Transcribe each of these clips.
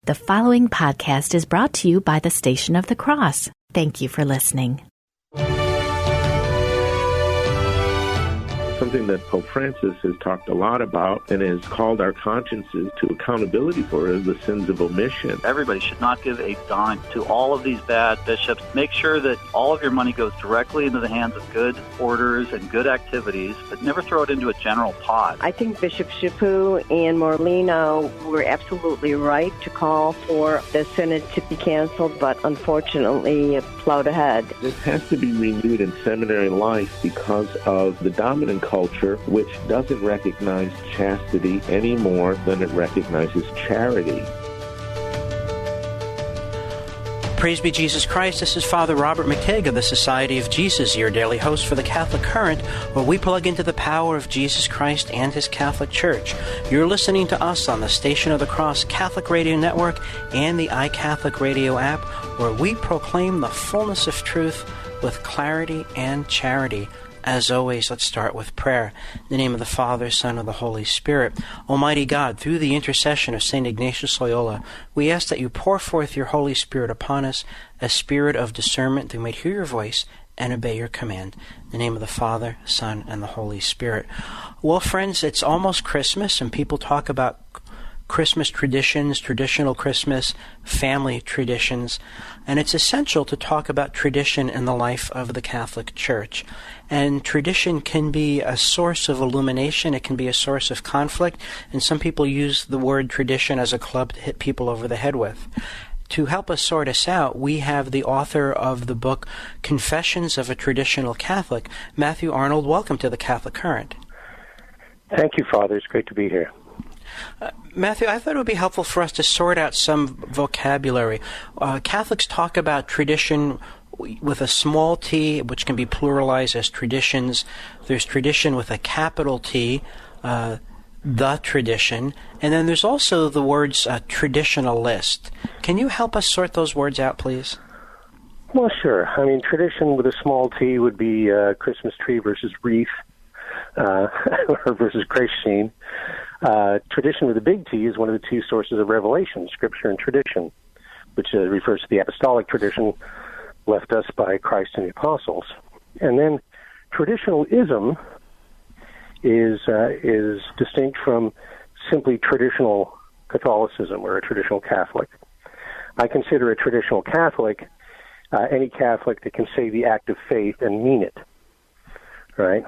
The following podcast is brought to you by the Station of the Cross. Thank you for listening. Something that Pope Francis has talked a lot about and has called our consciences to accountability for is the sins of omission. Everybody should not give a dime to all of these bad bishops. Make sure that all of your money goes directly into the hands of good orders and good activities, but never throw it into a general pot. I think Bishop Chaput and Morlino were absolutely right to call for the synod to be canceled, but unfortunately it plowed ahead. This has to be renewed in seminary life because of the dominant culture, which doesn't recognize chastity any more than it recognizes charity. Praise be Jesus Christ. This is Father Robert McTigg of the Society of Jesus, your daily host for the Catholic Current, where we plug into the power of Jesus Christ and His Catholic Church. You're listening to us on the Station of the Cross Catholic Radio Network and the iCatholic Radio app, where we proclaim the fullness of truth with clarity and charity. As always, let's start with prayer. In the name of the Father, Son, and the Holy Spirit. Almighty God, through the intercession of St. Ignatius Loyola, we ask that you pour forth your Holy Spirit upon us, a spirit of discernment, that we might hear your voice and obey your command. In the name of the Father, Son, and the Holy Spirit. Well, friends, it's almost Christmas, and people talk about Christmas traditions, traditional Christmas, family traditions, and it's essential to talk about tradition in the life of the Catholic Church. And tradition can be a source of illumination, it can be a source of conflict, and some people use the word tradition as a club to hit people over the head with. To help us sort us out, we have the author of the book Confessions of a Traditional Catholic, Matthew Arnold. Welcome to the Catholic Current. Thank you, Father. It's great to be here. Matthew, I thought it would be helpful for us to sort out some vocabulary. Catholics talk about tradition with a small t, which can be pluralized as traditions. There's tradition with a capital T, the tradition, and then there's also the words traditionalist. Can you help us sort those words out, please? Well, sure. I mean, tradition with a small t would be Christmas tree versus wreath, or versus creche scene. Tradition with a big T is one of the two sources of revelation, Scripture and tradition, which refers to the apostolic tradition left us by Christ and the apostles. And then traditionalism is distinct from simply traditional Catholicism or a traditional Catholic. I consider a traditional Catholic any Catholic that can say the act of faith and mean it. Right,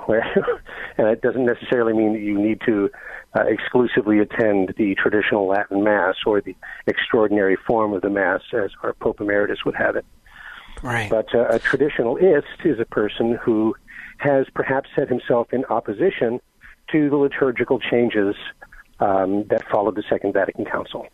and it doesn't necessarily mean that you need to exclusively attend the traditional Latin Mass or the extraordinary form of the Mass as our Pope Emeritus would have it. Right. But a traditionalist is a person who has perhaps set himself in opposition to the liturgical changes that followed the Second Vatican Council.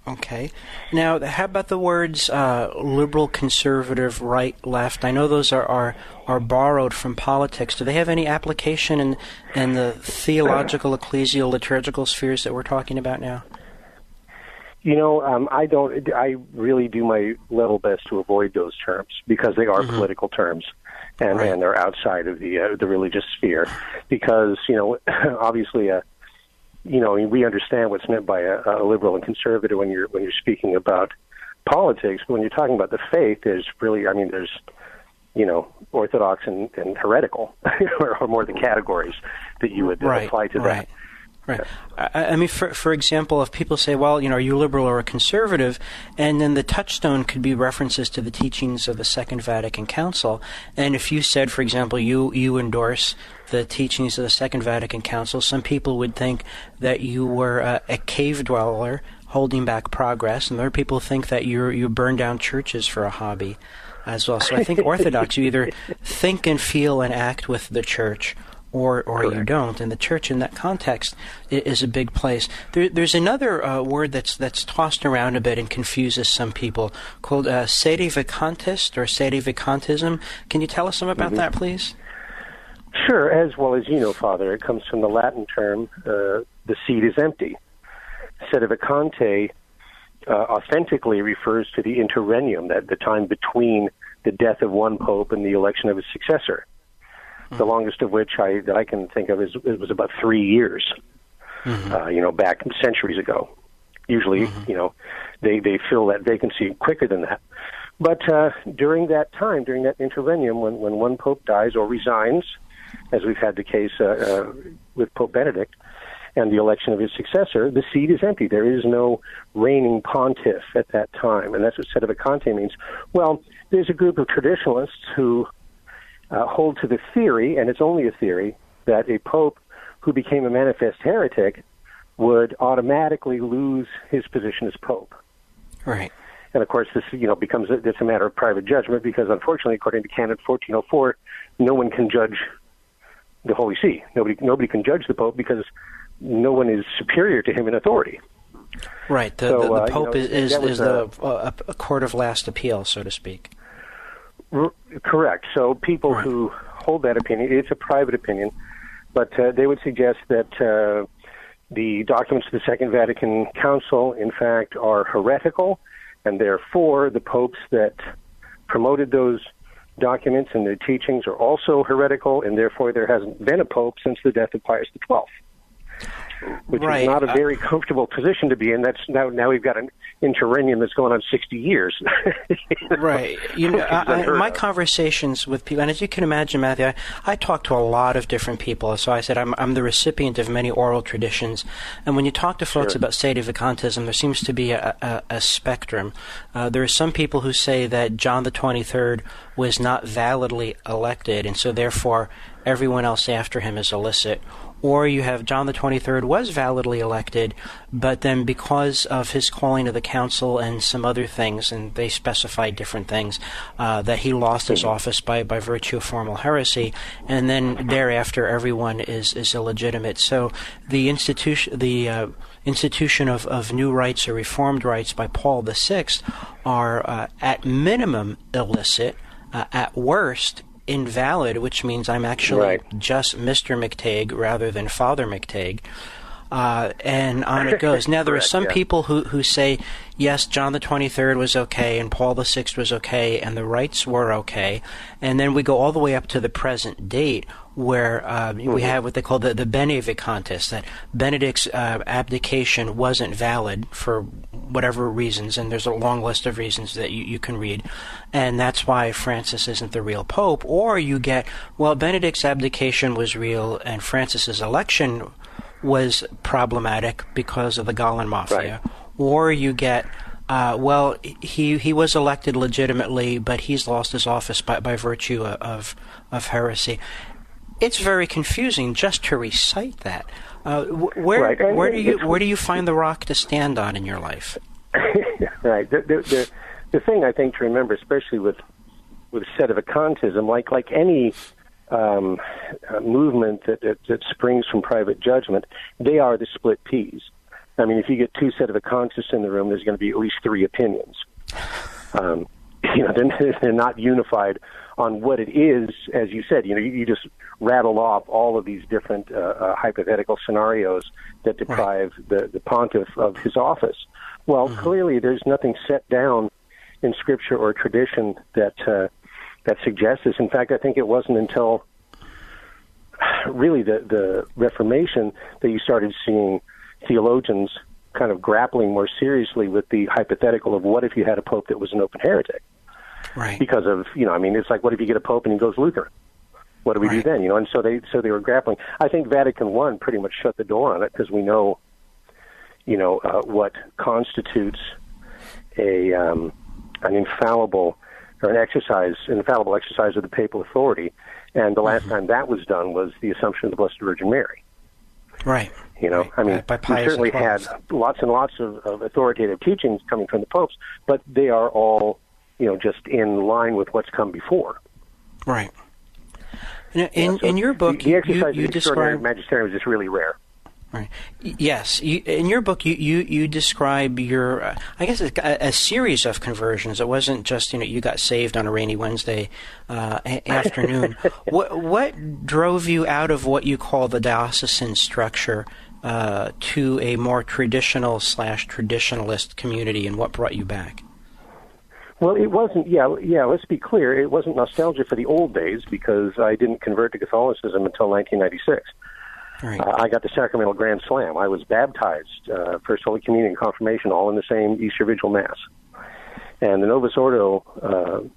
Okay. Now, how about the words liberal, conservative, right, left? I know those are borrowed from politics. Do they have any application in the theological, ecclesial, liturgical spheres that we're talking about now? You know, I don't. I really do my level best to avoid those terms because they are political terms, and they're outside of the religious sphere. Because obviously we understand what's meant by a liberal and conservative when you're speaking about politics. But when you're talking about the faith, there's orthodox and heretical, or more the categories that you would apply to that. Right. I mean, for example, if people say, well, are you liberal or a conservative? And then the touchstone could be references to the teachings of the Second Vatican Council. And if you said, for example, you endorse the teachings of the Second Vatican Council, some people would think that you were a cave dweller holding back progress, and other people think that you burn down churches for a hobby as well. So I think Orthodox, you either think and feel and act with the Church, or you don't. And the Church in that context is a big place. There's another word that's tossed around a bit and confuses some people called sedevacantist or sedevacantism. Can you tell us some about that, please? Sure. As well as you know, Father, it comes from the Latin term, the seat is empty. Sedevacante authentically refers to the interregnum, the time between the death of one pope and the election of his successor. The longest of which that I can think of it was about 3 years, back centuries ago. Usually, they fill that vacancy quicker than that. But during that time, during that interregnum, when one pope dies or resigns, as we've had the case with Pope Benedict, and the election of his successor, the seat is empty. There is no reigning pontiff at that time. And that's what sede vacante means. Well, there's a group of traditionalists who hold to the theory, and it's only a theory, that a pope who became a manifest heretic would automatically lose his position as pope. Right. And of course, this becomes it's a matter of private judgment because, unfortunately, according to Canon 1404, no one can judge the Holy See. Nobody can judge the Pope because no one is superior to him in authority. Right. The Pope is a court of last appeal, so to speak. Correct. So people who hold that opinion, it's a private opinion, but they would suggest that the documents of the Second Vatican Council, in fact, are heretical, and therefore the popes that promoted those documents and their teachings are also heretical, and therefore there hasn't been a pope since the death of Pius XII, which is not a very comfortable position to be in. That's now we've got an interregnum that's going on 60 years. Right. My conversations with people, and as you can imagine, Matthew, I talk to a lot of different people. So I said I'm the recipient of many oral traditions, and when you talk to folks about sede vacantism, there seems to be a spectrum. There are some people who say that John the 23rd was not validly elected, and so therefore everyone else after him is illicit. Or you have John the 23rd was validly elected, but then because of his calling to the council and some other things, and they specify different things, that he lost his office by virtue of formal heresy, and then thereafter everyone is illegitimate. So the institution of new rites or reformed rites by Paul VI are at minimum illicit, at worst invalid, which means I'm actually just Mr. McTague rather than Father McTague, and on it goes. Now, there are some people who say, yes, John the 23rd was okay, and Paul VI was okay, and the rites were okay, and then we go all the way up to the present date, where we have what they call the Bene Vacantis, that Benedict's abdication wasn't valid for whatever reasons, and there's a long list of reasons that you can read, and that's why Francis isn't the real pope. Or you get, well, Benedict's abdication was real, and Francis's election was problematic because of the Gallen Mafia. Right. Or you get, well, he was elected legitimately, but he's lost his office by virtue of heresy. It's very confusing just to recite that. Where do you find the rock to stand on in your life? Right. The thing I think to remember, especially with sede vacantism, like any movement that springs from private judgment, they are the split peas. I mean, if you get two sede vacantists in the room, there's going to be at least three opinions. They're not unified on what it is, as you said. You just rattle off all of these different hypothetical scenarios that deprive the pontiff of his office. Well, clearly there's nothing set down in Scripture or tradition that suggests this. In fact, I think it wasn't until really the Reformation that you started seeing theologians kind of grappling more seriously with the hypothetical of what if you had a pope that was an open heretic. Right. Because of, it's like, what if you get a pope and he goes Lutheran? What do we do then? And so they were grappling. I think Vatican I pretty much shut the door on it because we know, what constitutes an infallible exercise of the papal authority. And the last time that was done was the Assumption of the Blessed Virgin Mary. Right. We certainly had lots and lots of authoritative teachings coming from the popes, but they are all, just in line with what's come before. Right. In your book, the exercise you of the extraordinary magisterium is just really rare. Right. Yes. In your book, you describe your, I guess, a series of conversions. It wasn't just, you got saved on a rainy Wednesday afternoon. What drove you out of what you call the diocesan structure to a more traditionalist community, and what brought you back? Well, it wasn't, let's be clear, it wasn't nostalgia for the old days because I didn't convert to Catholicism until 1996. Right. I got the sacramental Grand Slam. I was baptized, First Holy Communion, Confirmation, all in the same Easter Vigil Mass. And the Novus Ordo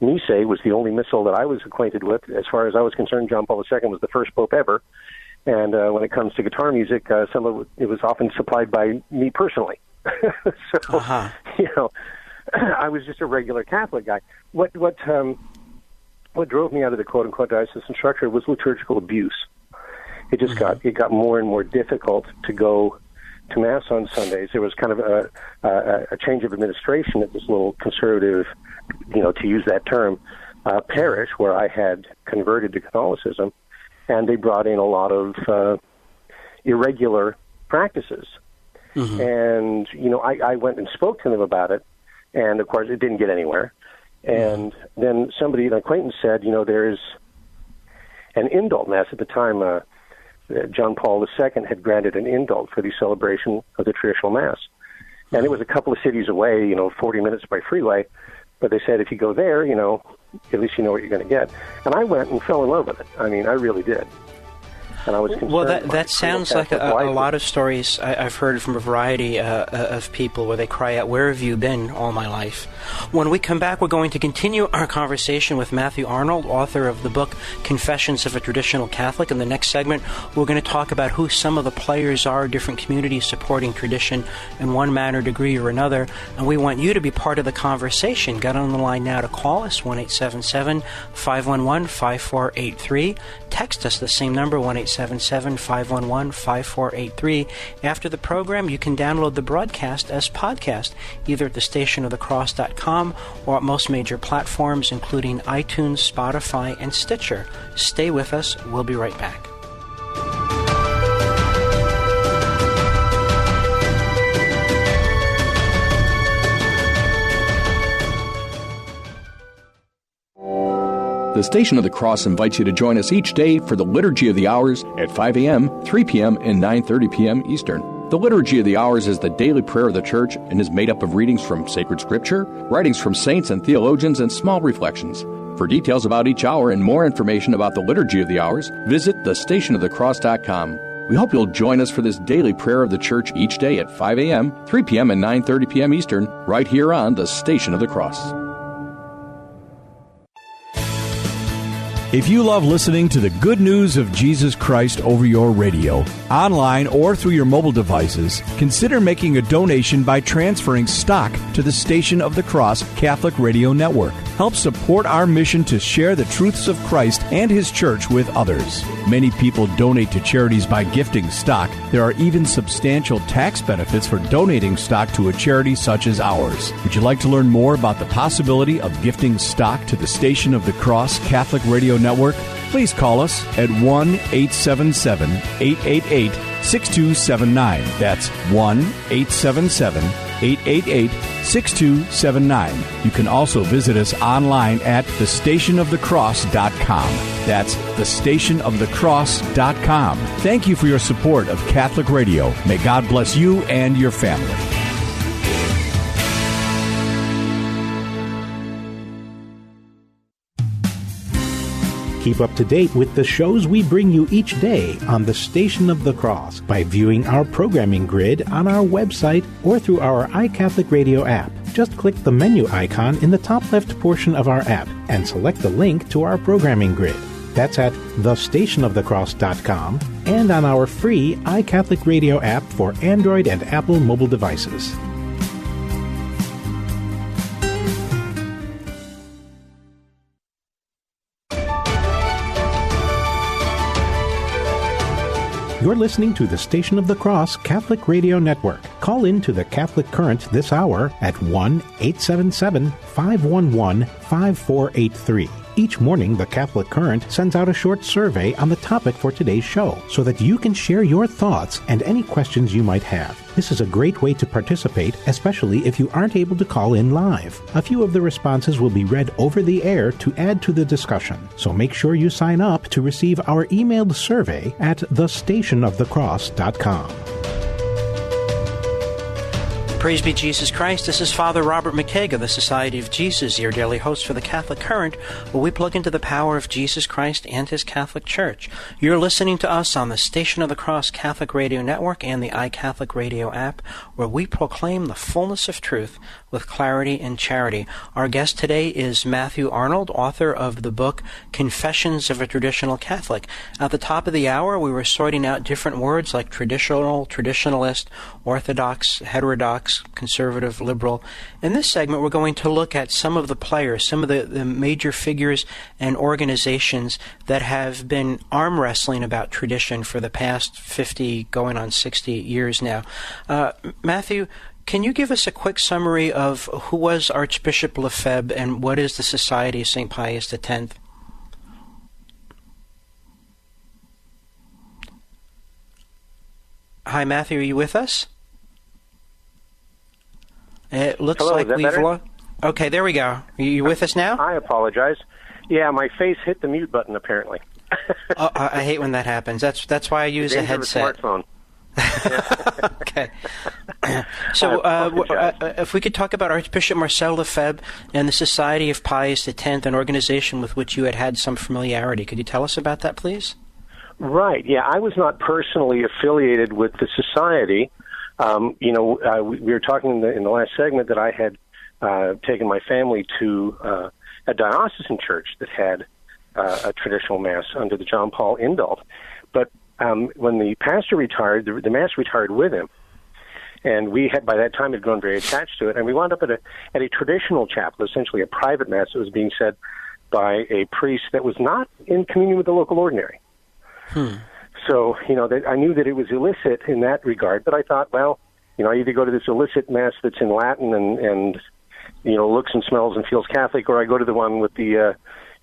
Missal was the only missal that I was acquainted with. As far as I was concerned, John Paul II was the first pope ever. And when it comes to guitar music, some of it was often supplied by me personally. So, I was just a regular Catholic guy. What drove me out of the quote-unquote diocesan structure was liturgical abuse. It just got more and more difficult to go to Mass on Sundays. There was kind of a change of administration at this little conservative, to use that term, parish where I had converted to Catholicism, and they brought in a lot of irregular practices. Mm-hmm. And, I went and spoke to them about it, and, of course, it didn't get anywhere. And then somebody, an acquaintance, said, there's an indult Mass. At the time, John Paul II had granted an indult for the celebration of the traditional Mass. And it was a couple of cities away, 40 minutes by freeway. But they said, if you go there, at least you know what you're going to get. And I went and fell in love with it. I mean, I really did. And I was concerned. Well, that sounds like a lot of stories I've heard from a variety of people where they cry out, "Where have you been all my life?" When we come back, we're going to continue our conversation with Matthew Arnold, author of the book Confessions of a Traditional Catholic. In the next segment, we're going to talk about who some of the players are, different communities supporting tradition in one manner, degree, or another. And we want you to be part of the conversation. Get on the line now to call us, 1-877-511-5483. Text us the same number, 1-877-511-5483. After the program, you can download the broadcast as podcast, either at thestationofthecross.com or at most major platforms, including iTunes, Spotify, and Stitcher. Stay with us. We'll be right back. The Station of the Cross invites you to join us each day for the Liturgy of the Hours at 5 a.m., 3 p.m., and 9:30 p.m. Eastern. The Liturgy of the Hours is the daily prayer of the Church and is made up of readings from sacred scripture, writings from saints and theologians, and small reflections. For details about each hour and more information about the Liturgy of the Hours, visit thestationofthecross.com. We hope you'll join us for this daily prayer of the Church each day at 5 a.m., 3 p.m., and 9:30 p.m. Eastern, right here on the Station of the Cross. If you love listening to the good news of Jesus Christ over your radio, online, or through your mobile devices, consider making a donation by transferring stock to the Station of the Cross Catholic Radio Network. Help support our mission to share the truths of Christ and His Church with others. Many people donate to charities by gifting stock. There are even substantial tax benefits for donating stock to a charity such as ours. Would you like to learn more about the possibility of gifting stock to the Station of the Cross Catholic Radio Network? Please call us at 1-877-888-6279. That's 1-877-888-6279. You can also visit us online at thestationofthecross.com. That's thestationofthecross.com. Thank you for your support of Catholic Radio. May God bless you and your family. Keep up to date with the shows we bring you each day on the Station of the Cross by viewing our programming grid on our website or through our iCatholic Radio app. Just click the menu icon in the top left portion of our app and select the link to our programming grid. That's at thestationofthecross.com and on our free iCatholic Radio app for Android and Apple mobile devices. You're listening to the Station of the Cross Catholic Radio Network. Call in to the Catholic Current this hour at 1-877-511-5483. Each morning, the Catholic Current sends out a short survey on the topic for today's show so that you can share your thoughts and any questions you might have. This is a great way to participate, especially if you aren't able to call in live. A few of the responses will be read over the air to add to the discussion, so make sure you sign up to receive our emailed survey at thestationofthecross.com. Praise be Jesus Christ. This is Father Robert McKeag of the Society of Jesus, your daily host for the Catholic Current, where we plug into the power of Jesus Christ and His Catholic Church. You're listening to us on the Station of the Cross Catholic Radio Network and the iCatholic Radio app, where we proclaim the fullness of truth with clarity and charity. Our guest today is Matthew Arnold, author of the book Confessions of a Traditional Catholic. At the top of the hour, we were sorting out different words like traditional, traditionalist, orthodox, heterodox, conservative, liberal. In this segment, we're going to look at some of the players, some of the major figures and organizations that have been arm wrestling about tradition for the past 50, going on 60 years now. Matthew, can you give us a quick summary of who was Archbishop Lefebvre and what is the Society of St. Pius X? Hi, Matthew, are you with us? It looks Hello, like we've Okay, there we go. Are you with us now? I apologize. Yeah, my face hit the mute button, apparently. Oh, I hate when that happens. That's why I use a headset. Smartphone. Okay. So if we could talk about Archbishop Marcel Lefebvre and the Society of Pius X, an organization with which you had some familiarity. Could you tell us about that, please? Right, yeah. I was not personally affiliated with the society. We were talking in the last segment that I had taken my family to a diocesan church that had a traditional Mass under the John Paul indult. But when the pastor retired, the Mass retired with him. And we had, by that time, had grown very attached to it. And we wound up at a traditional chapel, essentially a private Mass that was being said by a priest that was not in communion with the local ordinary. So, I knew that it was illicit in that regard, but I thought, well, I either go to this illicit Mass that's in Latin and looks and smells and feels Catholic, or I go to the one with the,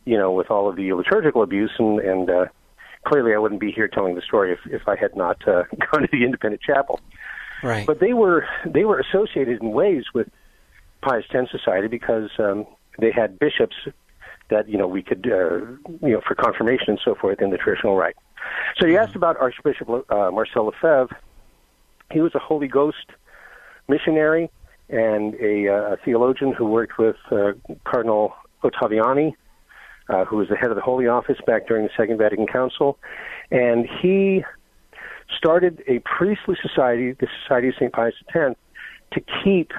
with all of the liturgical abuse, and clearly I wouldn't be here telling the story if I had not gone to the independent chapel. Right. But they were associated in ways with Pius X Society because they had bishops that, we could, for confirmation and so forth in the traditional rite. So you asked about Archbishop Marcel Lefebvre. He was a Holy Ghost missionary and a theologian who worked with Cardinal Ottaviani, who was the head of the Holy Office back during the Second Vatican Council. And he started a priestly society, the Society of St. Pius X, to keep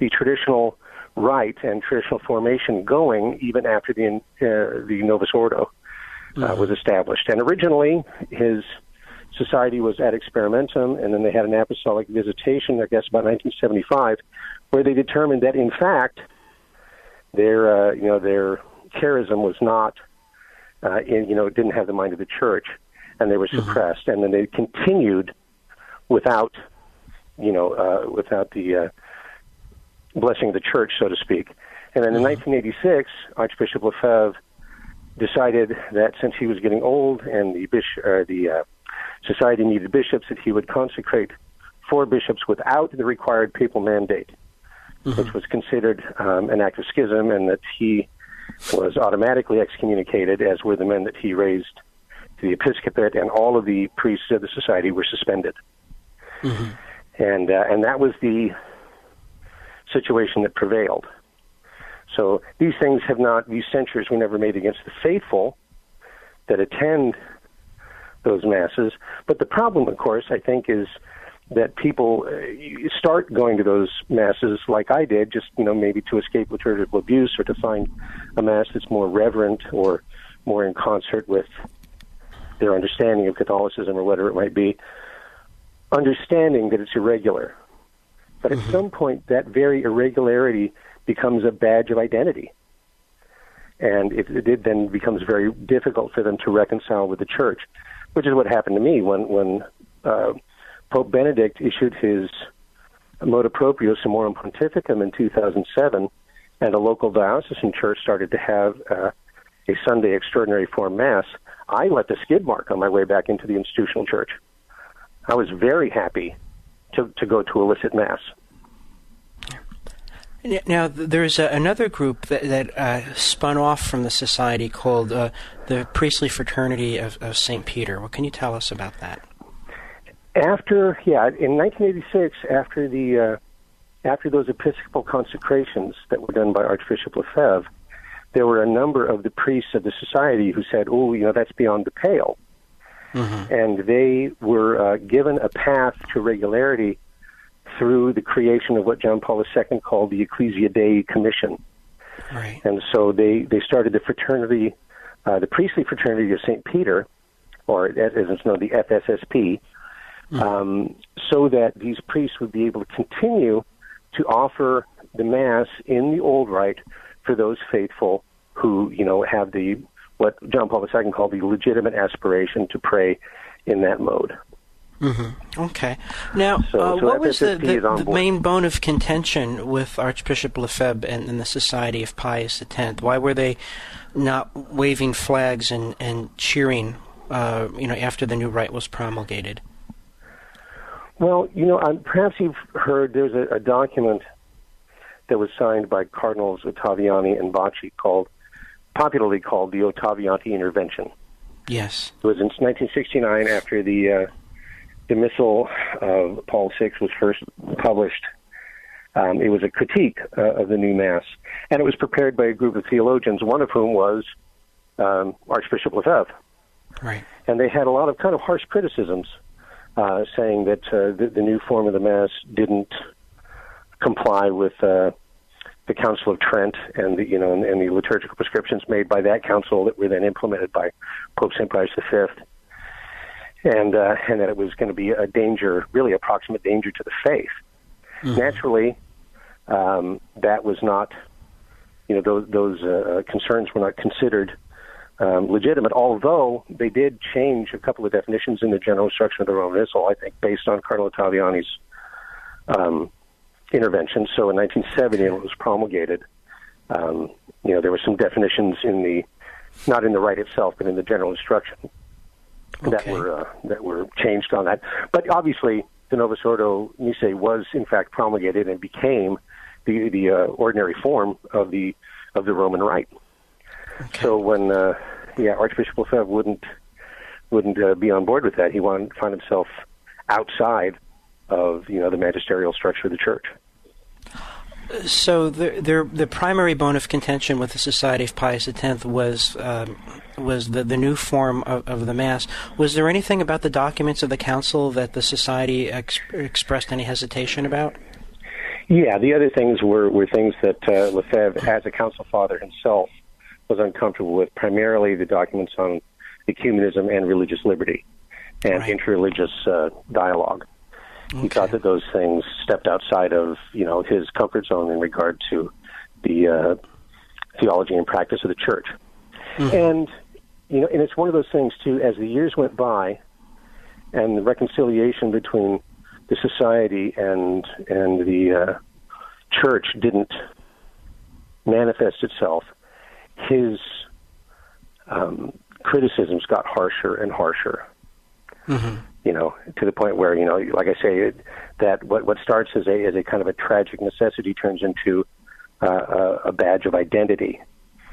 the traditional rite and traditional formation going even after the Novus Ordo was established. And originally, his society was ad experimentum, and then they had an apostolic visitation, I guess, about 1975, where they determined that, in fact, their charism was not, didn't have the mind of the Church, and they were suppressed. And then they continued without the blessing of the Church, so to speak. And then in 1986, Archbishop Lefebvre decided that since he was getting old and the society needed bishops, that he would consecrate 4 bishops without the required papal mandate, which was considered an act of schism, and that he was automatically excommunicated, as were the men that he raised to the episcopate, and all of the priests of the society were suspended. And that was the situation that prevailed. So these censures were never made against the faithful that attend those Masses. But the problem, of course, I think, is that people start going to those Masses like I did, just, maybe to escape liturgical abuse or to find a Mass that's more reverent or more in concert with their understanding of Catholicism or whatever it might be, understanding that it's irregular. But at some point, that very irregularity becomes a badge of identity. And it then becomes very difficult for them to reconcile with the Church, which is what happened to me when Pope Benedict issued his Motu Proprio Summorum Pontificum in 2007, and a local diocesan church started to have a Sunday Extraordinary Form Mass. I left a skid mark on my way back into the institutional church. I was very happy to go to illicit Mass. Now, there's another group that spun off from the society called the Priestly Fraternity of St. Peter. What can you tell us about that? In 1986, after the after those Episcopal consecrations that were done by Archbishop Lefebvre, there were a number of the priests of the society who said, oh, that's beyond the pale. Mm-hmm. And they were given a path to regularity through the creation of what John Paul II called the Ecclesia Dei Commission. Right. And so they started the fraternity, the priestly fraternity of St. Peter, or as it's known, the FSSP, so that these priests would be able to continue to offer the Mass in the old rite for those faithful who, have what John Paul II called the legitimate aspiration to pray in that mode. Mm-hmm. Okay. Now, so what was the main bone of contention with Archbishop Lefebvre and the Society of Pius X? Why were they not waving flags and cheering, after the new rite was promulgated? Well, perhaps you've heard there's a document that was signed by Cardinals Ottaviani and Bacci popularly called the Ottaviani Intervention. Yes. It was in 1969 after the missal of Paul VI was first published. It was a critique of the new Mass, and it was prepared by a group of theologians, one of whom was Archbishop Lefebvre. Right. And they had a lot of kind of harsh criticisms, saying that the new form of the Mass didn't comply with the Council of Trent and the liturgical prescriptions made by that council that were then implemented by Pope St. Pius V. And that it was going to be a danger, really a proximate danger to the faith. Mm-hmm. Naturally, that was not, those concerns were not considered legitimate, although they did change a couple of definitions in the general instruction of the Roman Missal, I think, based on Cardinal Ottaviani's intervention. So in 1970, when it was promulgated, there were some definitions not in the rite itself, but in the general instruction. Okay. that were changed on that. But obviously, the Novus Ordo Missae was in fact promulgated and became the ordinary form of the Roman Rite. Okay. So when Archbishop Lefebvre wouldn't be on board with that, he found himself outside of the magisterial structure of the Church. So the primary bone of contention with the Society of Pius X was the new form of the Mass. Was there anything about the documents of the Council that the Society expressed any hesitation about? Yeah, the other things were things that Lefebvre, as a Council Father himself, was uncomfortable with, primarily the documents on ecumenism and religious liberty and interreligious dialogue. Okay. He thought that those things stepped outside of, his comfort zone in regard to the theology and practice of the Church. Mm-hmm. And, and it's one of those things, too, as the years went by and the reconciliation between the society and the Church didn't manifest itself, his criticisms got harsher and harsher. Mm-hmm. To the point where, like I say, that what starts as a kind of a tragic necessity turns into a badge of identity,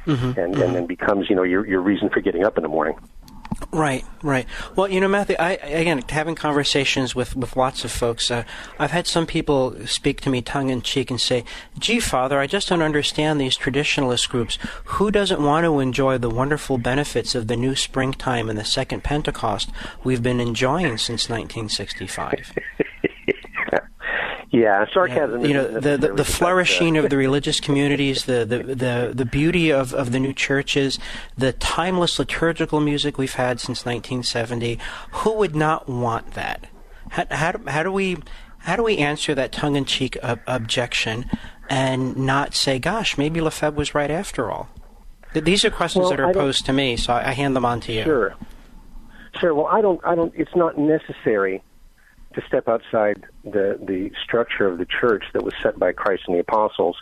mm-hmm. and then becomes, your reason for getting up in the morning. Right. Well, Matthew, again, having conversations with lots of folks, I've had some people speak to me tongue-in-cheek and say, gee, Father, I just don't understand these traditionalist groups. Who doesn't want to enjoy the wonderful benefits of the new springtime and the second Pentecost we've been enjoying since 1965? Yeah, sarcasm. The flourishing of the religious communities, the beauty of the new churches, the timeless liturgical music we've had since 1970. Who would not want that? How do we answer that tongue-in-cheek objection and not say, "Gosh, maybe Lefebvre was right after all"? These are questions that are posed to me, so I hand them on to you. Sure. Well, I don't. It's not necessary to step outside the structure of the Church that was set by Christ and the Apostles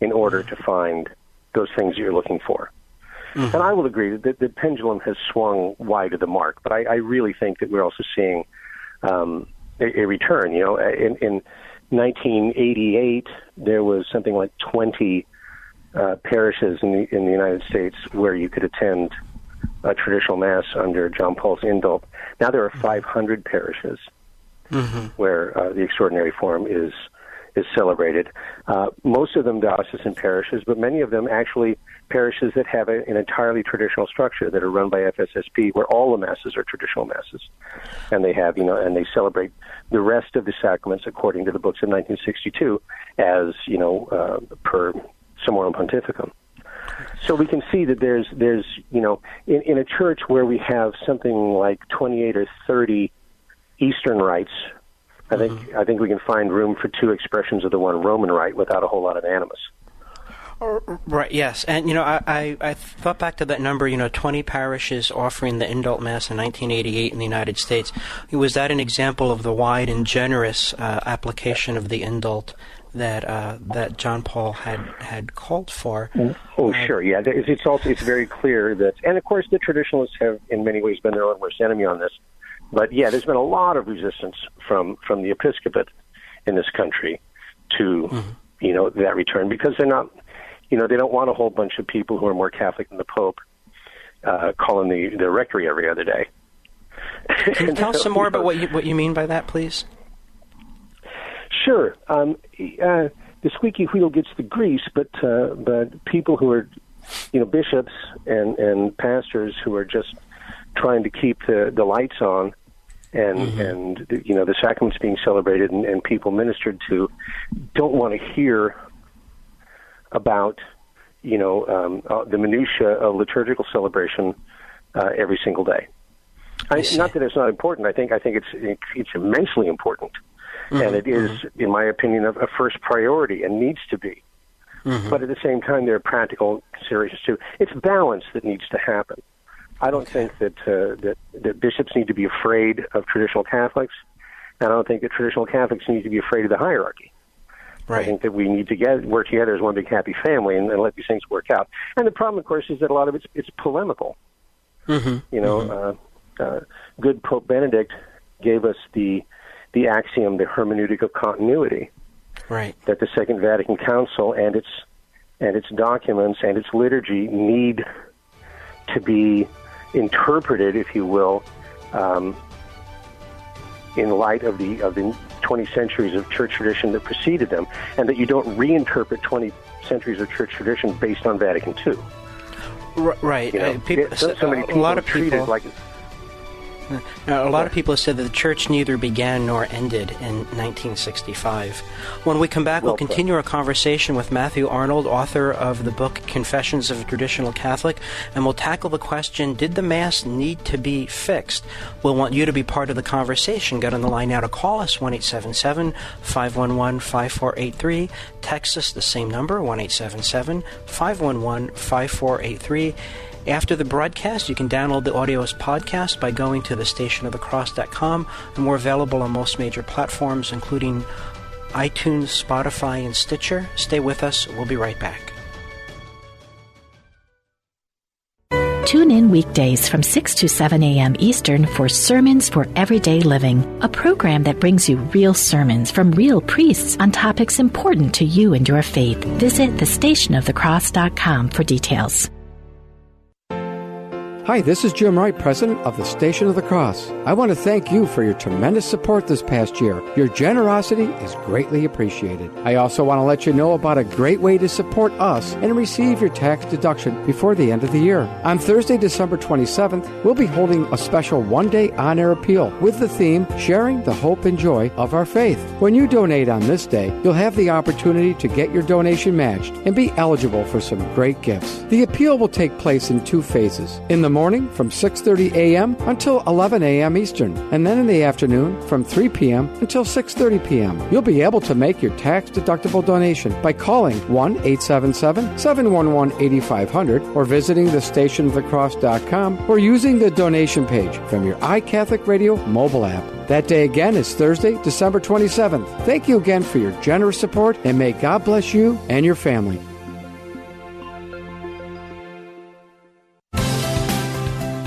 in order to find those things you're looking for. Mm-hmm. And I will agree that the pendulum has swung wide of the mark, but I really think that we're also seeing a return. In 1988, there was something like 20 parishes in the United States where you could attend a traditional Mass under John Paul's indult. Now there are 500 parishes. Mm-hmm. Where the extraordinary form is is celebrated. Most of them diocesan parishes, but many of them actually parishes that have an entirely traditional structure that are run by FSSP, where all the masses are traditional masses, and they have, and they celebrate the rest of the sacraments according to the books of 1962, as per Summorum Pontificum. So we can see that there's in a church where we have something like 28 or 30 Eastern rites, I think we can find room for two expressions of the one Roman rite without a whole lot of animus. Right, yes. And, I thought back to that number, 20 parishes offering the indult Mass in 1988 in the United States. Was that an example of the wide and generous application of the indult that John Paul had called for? Oh, sure, yeah. It's very clear that, and of course the traditionalists have in many ways been their own worst enemy on this, but yeah, there's been a lot of resistance from the episcopate in this country to, that return, because they're not, they don't want a whole bunch of people who are more Catholic than the Pope calling the rectory every other day. Can you tell us some more about what you mean by that, please? Sure. The squeaky wheel gets the grease, but people who are, bishops and pastors who are just trying to keep the lights on and the sacraments being celebrated and people ministered to, don't want to hear about the minutia of liturgical celebration every single day. Not that it's not important. I think it's immensely important, and it is, in my opinion, a first priority and needs to be. But at the same time, there are practical considerations too. It's balance that needs to happen. I don't think that bishops need to be afraid of traditional Catholics, and I don't think that traditional Catholics need to be afraid of the hierarchy. Right. I think that we need to work together as one big happy family and let these things work out. And the problem, of course, is that a lot of it's polemical. Good Pope Benedict gave us the axiom, the hermeneutic of continuity. Right. That the Second Vatican Council and its documents and its liturgy need to be interpreted, if you will, in light of the 20 centuries of church tradition that preceded them, and that you don't reinterpret 20 centuries of church tradition based on Vatican II. Right. So many people treat it like... Now, a lot of people have said that the church neither began nor ended in 1965. When we come back, we'll continue our conversation with Matthew Arnold, author of the book Confessions of a Traditional Catholic, and we'll tackle the question, did the Mass need to be fixed? We'll want you to be part of the conversation. Get on the line now to call us, 1-877-511-5483. Text us the same number, 1-877-511-5483. After the broadcast, you can download the audio as podcast by going to thestationofthecross.com, and we're available on most major platforms, including iTunes, Spotify, and Stitcher. Stay with us. We'll be right back. Tune in weekdays from 6 to 7 a.m. Eastern for Sermons for Everyday Living, a program that brings you real sermons from real priests on topics important to you and your faith. Visit thestationofthecross.com for details. Hi, this is Jim Wright, president of the Station of the Cross. I want to thank you for your tremendous support this past year. Your generosity is greatly appreciated. I also want to let you know about a great way to support us and receive your tax deduction before the end of the year. On Thursday, December 27th, we'll be holding a special one-day on-air appeal with the theme, Sharing the Hope and Joy of Our Faith. When you donate on this day, you'll have the opportunity to get your donation matched and be eligible for some great gifts. The appeal will take place in two phases. In the morning from 6:30 a.m. until 11 a.m. Eastern, and then in the afternoon from 3 p.m. until 6:30 p.m. You'll be able to make your tax-deductible donation by calling 1-877-711-8500 or visiting thestationofthecross.com or using the donation page from your iCatholic Radio mobile app. That day again is Thursday, December 27th. Thank you again for your generous support, and may God bless you and your family.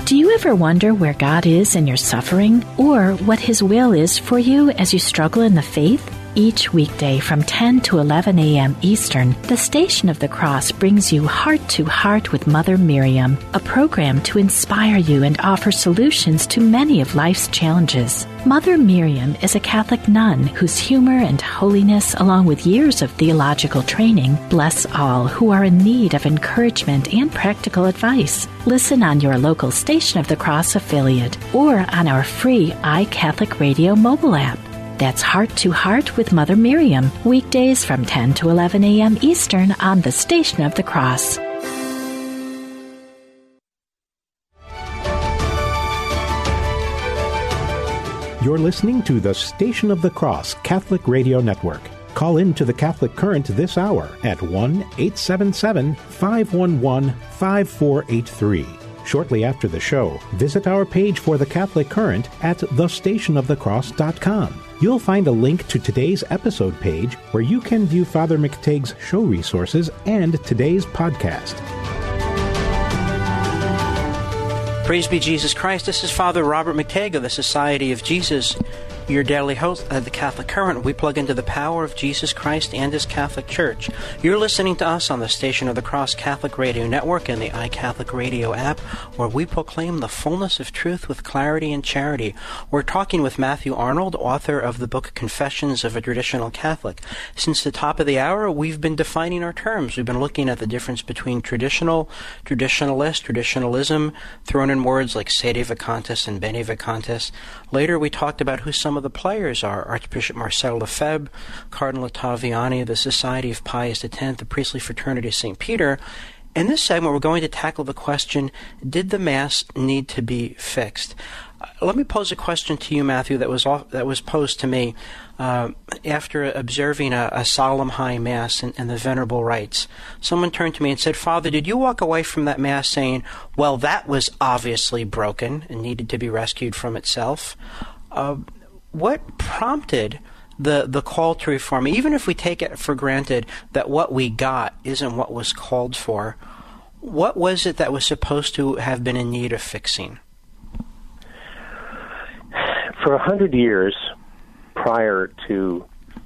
Do you ever wonder where God is in your suffering, or what His will is for you as you struggle in the faith? Each weekday from 10 to 11 a.m. Eastern, the Station of the Cross brings you Heart to Heart with Mother Miriam, a program to inspire you and offer solutions to many of life's challenges. Mother Miriam is a Catholic nun whose humor and holiness, along with years of theological training, bless all who are in need of encouragement and practical advice. Listen on your local Station of the Cross affiliate or on our free iCatholic Radio mobile app. That's Heart to Heart with Mother Miriam, weekdays from 10 to 11 a.m. Eastern on the Station of the Cross. You're listening to the Station of the Cross Catholic Radio Network. Call in to the Catholic Current this hour at 1-877-511-5483. Shortly after the show, visit our page for the Catholic Current at thestationofthecross.com. You'll find a link to today's episode page where you can view Father McTague's show resources and today's podcast. Praise be Jesus Christ. This is Father Robert McTague of the Society of Jesus, your daily host of the Catholic Current. We plug into the power of Jesus Christ and His Catholic Church. You're listening to us on the Station of the Cross Catholic Radio Network and the iCatholic Radio app, where we proclaim the fullness of truth with clarity and charity. We're talking with Matthew Arnold, author of the book Confessions of a Traditional Catholic. Since the top of the hour, we've been defining our terms. We've been looking at the difference between traditional, traditionalist, traditionalism, thrown in words like sede vacantis and bene vacantis. Later, we talked about who some of the players are: Archbishop Marcel Lefebvre, Cardinal Ottaviani, the Society of Pius X, the Priestly Fraternity of St. Peter. In this segment, we're going to tackle the question, did the Mass need to be fixed? Let me pose a question to you, Matthew, that was posed to me after observing a solemn high Mass in the Venerable Rites. Someone turned to me and said, "Father, did you walk away from that Mass saying, well, that was obviously broken and needed to be rescued from itself?" What prompted the call to reform? Even if we take it for granted that what we got isn't what was called for, what was it that was supposed to have been in need of fixing? For 100 years prior to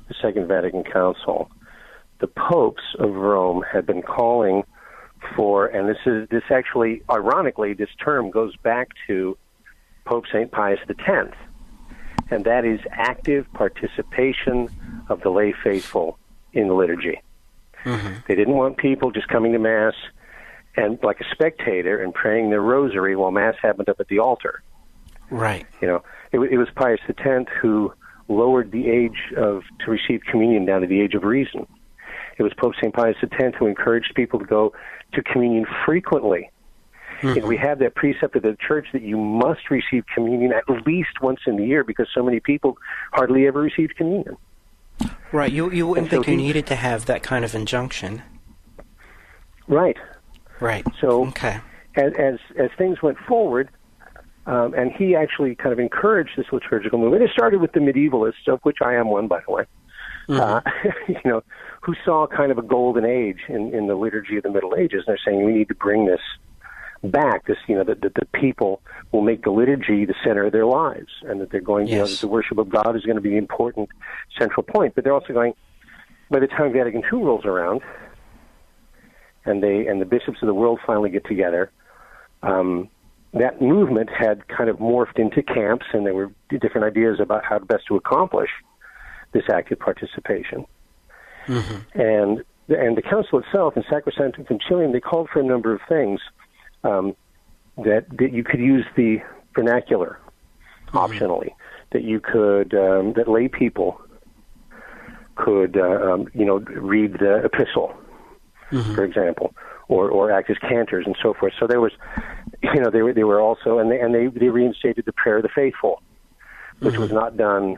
the Second Vatican Council, the popes of Rome had been calling for, and this actually, ironically, this term goes back to Pope St. Pius X, and that is active participation of the lay faithful in the liturgy. Mm-hmm. They didn't want people just coming to Mass and like a spectator and praying their rosary while Mass happened up at the altar. Right. You know, it was Pius X who lowered the age to receive communion down to the age of reason. It was Pope St. Pius X who encouraged people to go to communion frequently. Mm-hmm. We have that precept of the Church that you must receive communion at least once in the year because so many people hardly ever receive communion. Right. You wouldn't think you needed to have that kind of injunction. Right. Right. So okay. as things went forward, and he actually kind of encouraged this liturgical movement. It started with the medievalists, of which I am one, by the way, mm-hmm. Who saw kind of a golden age in the liturgy of the Middle Ages. And they're saying we need to bring this back, that the people will make the liturgy the center of their lives, and that they're going, that the worship of God is going to be the important central point. But they're also going, by the time Vatican II rolls around, and the bishops of the world finally get together, that movement had kind of morphed into camps, and there were different ideas about how best to accomplish this active participation. Mm-hmm. And the council itself, in Sacrosanctum Concilium, they called for a number of things. That you could use the vernacular optionally, that you could, that lay people could, read the epistle, mm-hmm. for example, or act as cantors and so forth. So there was, they were also, and they reinstated the prayer of the faithful, which mm-hmm. was not done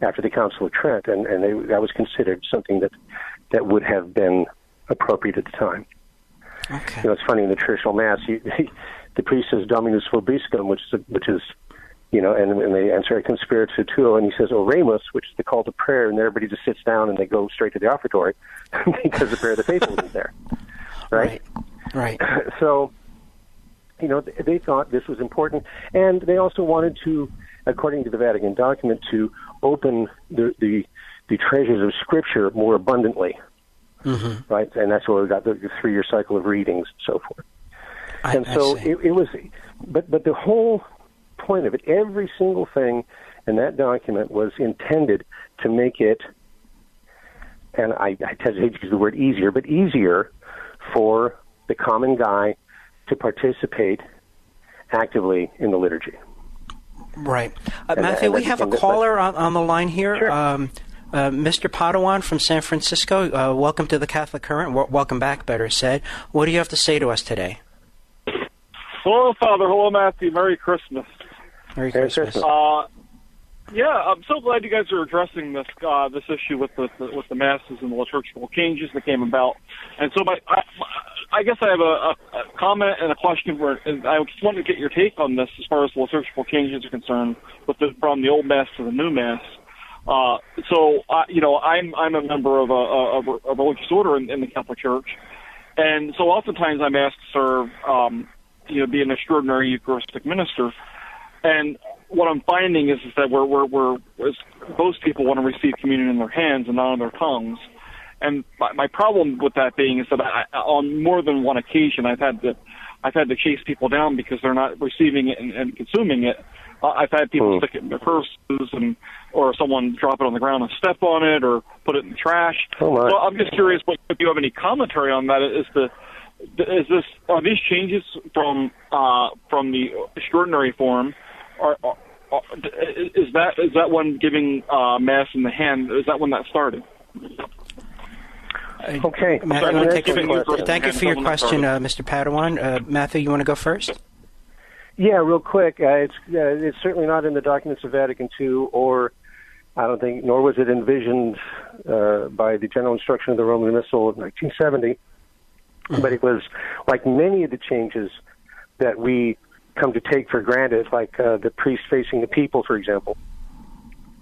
after the Council of Trent, and that was considered something that would have been appropriate at the time. Okay. It's funny in the traditional Mass, the priest says Dominus vobiscum, which is, and they answer cum spiritu tuo, and he says Oremus, which is the call to prayer, and everybody just sits down and they go straight to the offertory because the prayer of the faithful isn't there, right? Right. So, they thought this was important, and they also wanted to, according to the Vatican document, to open the the treasures of Scripture more abundantly, right? And that's where we got the 3-year cycle of readings and so forth. It was, but the whole point of it, every single thing in that document was intended to make it, and I hesitate to use the word easier, but easier for the common guy to participate actively in the liturgy. Right. Matthew, we have a caller on the line here. Sure. Mr. Padawan from San Francisco, welcome to the Catholic Current. Welcome back, better said. What do you have to say to us today? Hello, Father. Hello, Matthew. Merry Christmas. Merry Christmas. I'm so glad you guys are addressing this issue with the masses and the liturgical changes that came about. And so, I guess I have a comment and a question and I just wanted to get your take on this as far as the liturgical changes are concerned, from the old Mass to the new Mass. I'm a member of a religious order in the Catholic Church, and so oftentimes I'm asked to serve, be an extraordinary Eucharistic minister, and what I'm finding is that most people want to receive communion in their hands and not on their tongues. And my problem with that being is that on more than one occasion I've had to chase people down because they're not receiving it and consuming it. I've had people stick it in their purses or someone drop it on the ground and step on it or put it in the trash. So I'm just curious if you have any commentary on that. Are these changes from the extraordinary form? Is that when giving Mass in the hand? Is that when that started? Okay. Thank you for your question, Mr. Padawan. Matthew, you want to go first? Yeah, real quick. It's certainly not in the documents of Vatican II, or I don't think, nor was it envisioned by the General Instruction of the Roman Missal of 1970. But it was like many of the changes that we come to take for granted, like the priest facing the people, for example,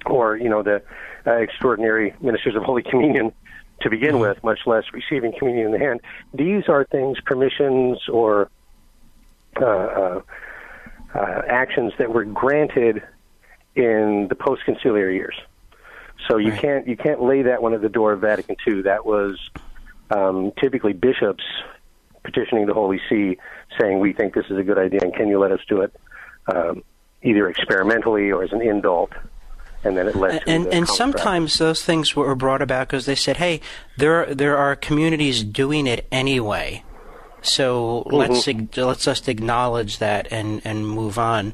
or the extraordinary ministers of Holy Communion to begin with, much less receiving communion in the hand. These are things, permissions, or actions that were granted in the post-conciliar years. So you can't lay that one at the door of Vatican II. That was typically bishops petitioning the Holy See, saying, we think this is a good idea, and can you let us do it either experimentally or as an indult? And then it led to and sometimes those things were brought about because they said, hey, there are communities doing it anyway, so let's just acknowledge that and move on.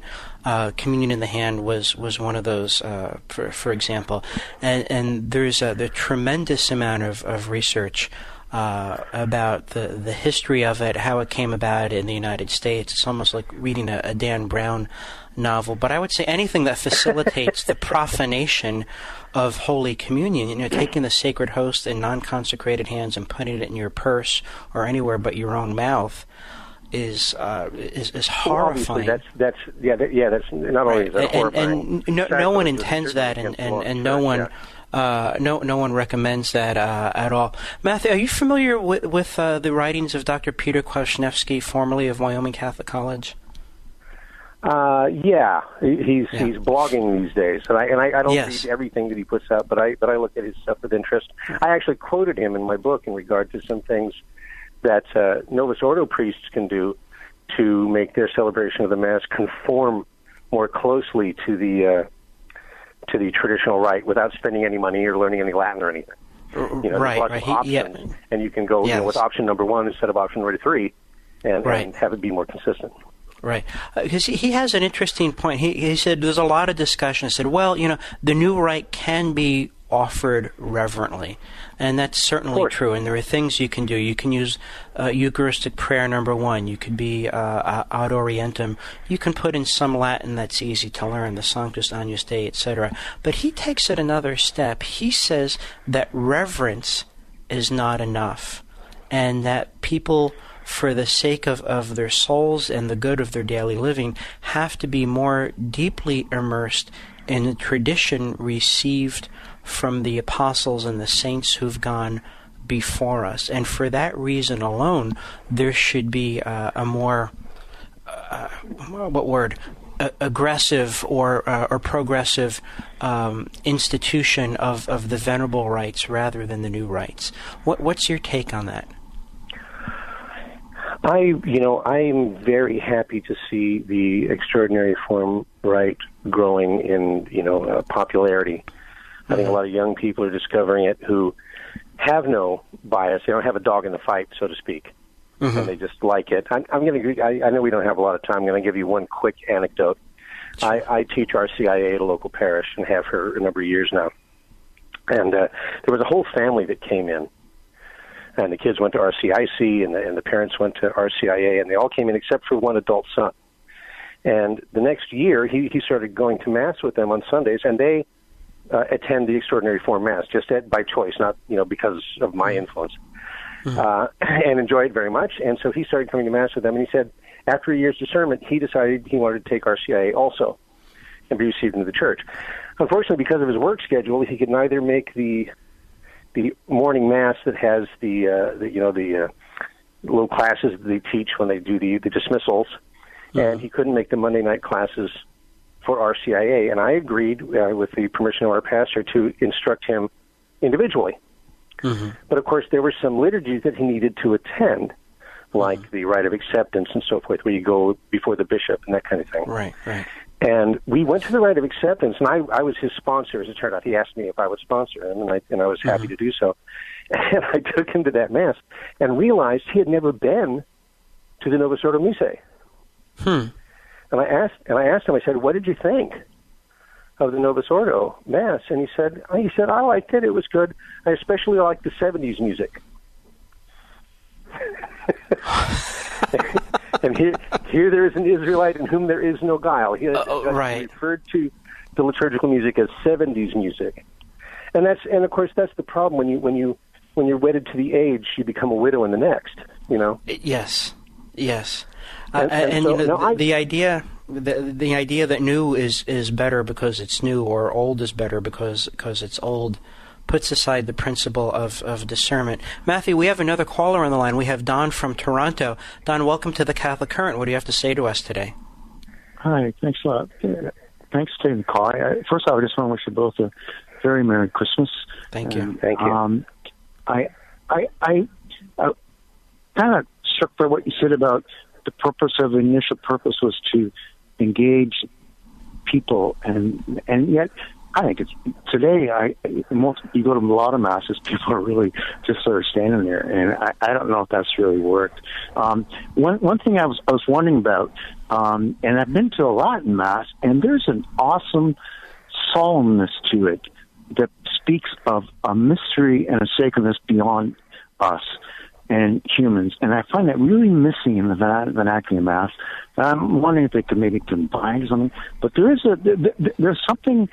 Communion in the hand was one of those, for example, and there's the tremendous amount of research about the history of it, how it came about in the United States. It's almost like reading a Dan Brown novel. But I would say anything that facilitates the profanation of Holy Communion, taking the sacred host in non-consecrated hands and putting it in your purse or anywhere but your own mouth, is horrifying. Well, that's not only is that horrifying. And no one intends that, and no one. No one recommends that at all. Matthew, are you familiar with the writings of Dr. Peter Kwasniewski, formerly of Wyoming Catholic College? He's blogging these days, and I don't read everything that he puts out, but I look at his stuff with interest. I actually quoted him in my book in regard to some things that Novus Ordo priests can do to make their celebration of the Mass conform more closely to the traditional rite without spending any money or learning any Latin or anything. There's lots of options, and you can go with option number 1 instead of option number 3, and have it be more consistent. Right, because he has an interesting point. He said there's a lot of discussion. He said, well, the new rite can be offered reverently, and that's certainly true. And there are things you can do. You can use Eucharistic prayer number 1. You could be ad orientem. You can put in some Latin that's easy to learn, the Sanctus Agnus Dei, etc. But he takes it another step. He says that reverence is not enough, and that people, for the sake of their souls and the good of their daily living, have to be more deeply immersed in the tradition received from the apostles and the saints who've gone before us. And for that reason alone, there should be a more, aggressive or progressive institution of the venerable rites rather than the new rites. What's your take on that? I'm very happy to see the extraordinary form rite growing in, popularity. I think a lot of young people are discovering it who have no bias. They don't have a dog in the fight, so to speak, and they just like it. I know we don't have a lot of time. I'm going to give you one quick anecdote. I teach RCIA at a local parish and have for a number of years now. And there was a whole family that came in. And the kids went to RCIC, and the parents went to RCIA, and they all came in except for one adult son. And the next year, he started going to Mass with them on Sundays, and they attend the Extraordinary Form Mass, just by choice, not because of my influence, and enjoy it very much. And so he started coming to Mass with them, and he said after a year's discernment, he decided he wanted to take RCIA also and be received into the church. Unfortunately, because of his work schedule, he could neither make the morning Mass that has the little classes that they teach when they do the dismissals, and he couldn't make the Monday night classes for RCIA. And I agreed, with the permission of our pastor, to instruct him individually. But of course, there were some liturgies that he needed to attend, like the rite of acceptance and so forth, where you go before the bishop and that kind of thing. Right. And we went to the rite of acceptance, and I was his sponsor, as it turned out. He asked me if I would sponsor him, and I was happy to do so. And I took him to that Mass and realized he had never been to the Novus Ordo Missae. And I asked him, I said, what did you think of the Novus Ordo Mass? And he said, I liked it. It was good. I especially liked the 70s music. And here there is an Israelite in whom there is no guile. He referred to the liturgical music as 70s music, and of course that's the problem when you're wedded to the age, you become a widow in the next. Yes. The idea that new is better because it's new, or old is better because it's old, puts aside the principle of discernment. Matthew, we have another caller on the line. We have Don from Toronto. Don, welcome to the Catholic Current. What do you have to say to us today? Hi, thanks a lot. Thanks for taking the call. First off, I just want to wish you both a very Merry Christmas. Thank you. Thank you. I kind of struck by what you said about the initial purpose was to engage people, and yet I think it's today. You go to a lot of masses, people are really just sort of standing there, and I don't know if that's really worked. One thing I was wondering about, and I've been to a lot in Mass, and there's an awesome solemnness to it that speaks of a mystery and a sacredness beyond us and humans, and I find that really missing in the vernacular Mass. I'm wondering if they could maybe combine something, but there's something